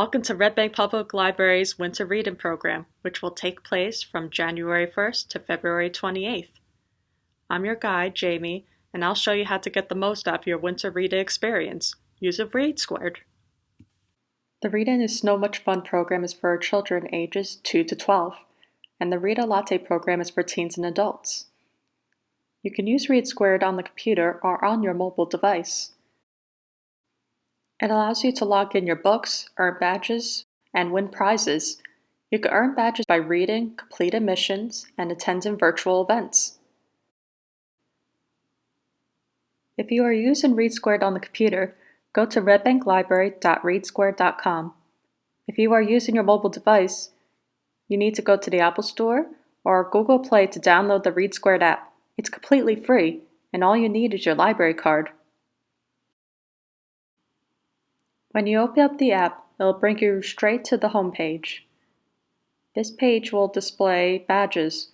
Welcome to Red Bank Public Library's Winter Reading Program, which will take place from January 1st to February 28th. I'm your guide, Jamie, and I'll show you how to get the most out of your winter reading experience. Use a READsquared. The Reading is So Much Fun program is for children ages 2 to 12, and the Read a Latte program is for teens and adults. You can use READsquared on the computer or on your mobile device. It allows you to log in your books, earn badges, and win prizes. You can earn badges by reading, completing missions, and attending virtual events. If you are using READsquared on the computer, go to redbanklibrary.readsquared.com. If you are using your mobile device, you need to go to the Apple Store or Google Play to download the READsquared app. It's completely free, and all you need is your library card. When you open up the app, it'll bring you straight to the home page. This page will display badges.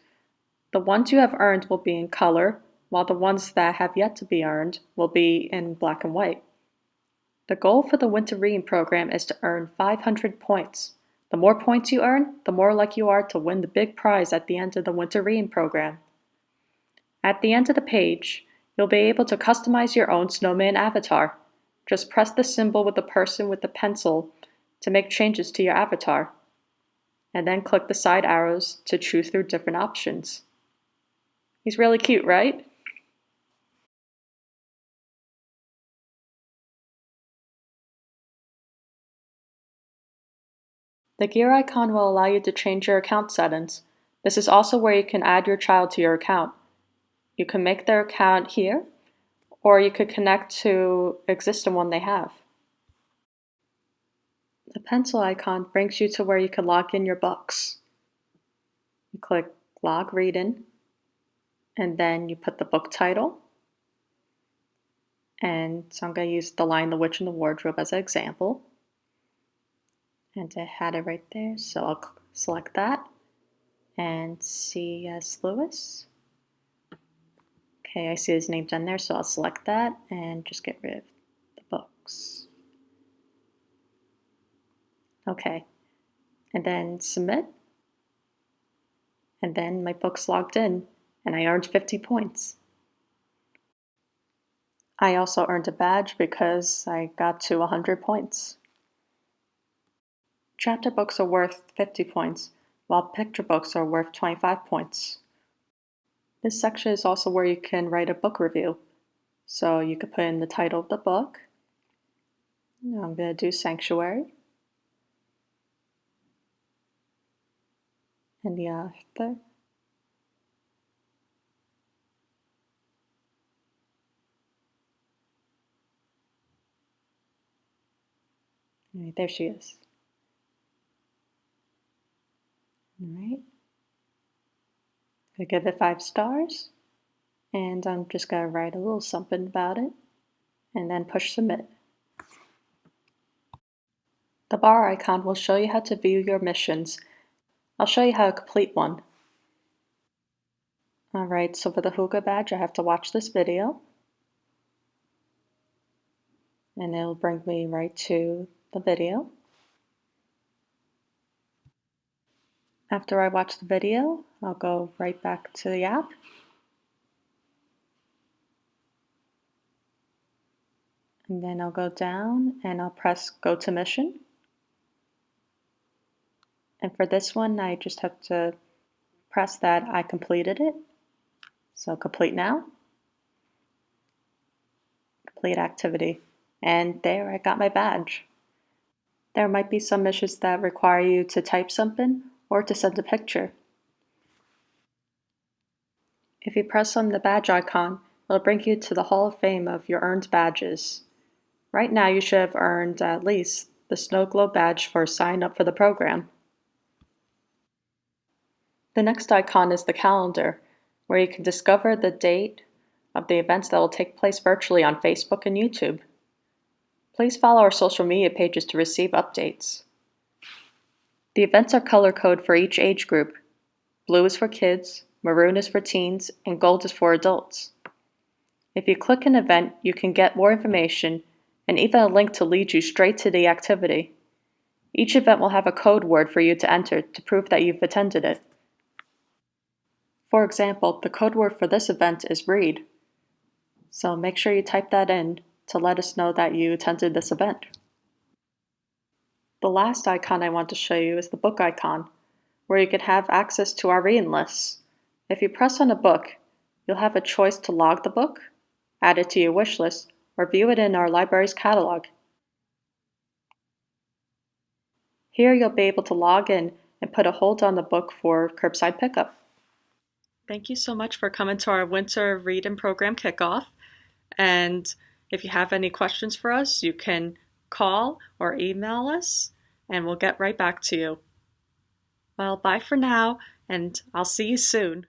The ones you have earned will be in color, while the ones that have yet to be earned will be in black and white. The goal for the Winter Reading Program is to earn 500 points. The more points you earn, the more likely you are to win the big prize at the end of the Winter Reading Program. At the end of the page, you'll be able to customize your own snowman avatar. Just press the symbol with the person with the pencil to make changes to your avatar, and then click the side arrows to choose through different options. He's really cute, right? The gear icon will allow you to change your account settings. This is also where you can add your child to your account. You can make their account here, or you could connect to existing one they have. The pencil icon brings you to where you can log in your books. You click Log Reading, and then you put the book title. And so I'm going to use The Lion, the Witch, and the Wardrobe as an example. And I had it right there, so I'll select that. And C.S. Lewis. Okay, I see his name down there, so I'll select that and just get rid of the books. Okay, and then submit. And then my book's logged in, and I earned 50 points. I also earned a badge because I got to 100 points. Chapter books are worth 50 points, while picture books are worth 25 points. This section is also where you can write a book review. So you could put in the title of the book. I'm going to do Sanctuary. And the author. Alright, there she is. Alright. I give it 5 stars. And I'm just going to write a little something about it. And then push submit. The bar icon will show you how to view your missions. I'll show you how to complete one. Alright, so for the Hygge badge, I have to watch this video. And it'll bring me right to the video. After I watch the video, I'll go right back to the app. And then I'll go down and I'll press Go to Mission. And for this one, I just have to press that I completed it. So complete now. Complete activity. And there I got my badge. There might be some missions that require you to type something or to send a picture. If you press on the badge icon, it'll bring you to the Hall of Fame of your earned badges. Right now you should have earned at least the Snow Globe badge for signing up for the program. The next icon is the calendar, where you can discover the date of the events that will take place virtually on Facebook and YouTube. Please follow our social media pages to receive updates. The events are color-coded for each age group. Blue is for kids, maroon is for teens, and gold is for adults. If you click an event, you can get more information and even a link to lead you straight to the activity. Each event will have a code word for you to enter to prove that you've attended it. For example, the code word for this event is read. So make sure you type that in to let us know that you attended this event. The last icon I want to show you is the book icon, where you can have access to our reading lists. If you press on a book, you'll have a choice to log the book, add it to your wish list, or view it in our library's catalog. Here you'll be able to log in and put a hold on the book for curbside pickup. Thank you so much for coming to our winter read and program kickoff. And if you have any questions for us, you can call or email us and we'll get right back to you. Well, bye for now, and I'll see you soon.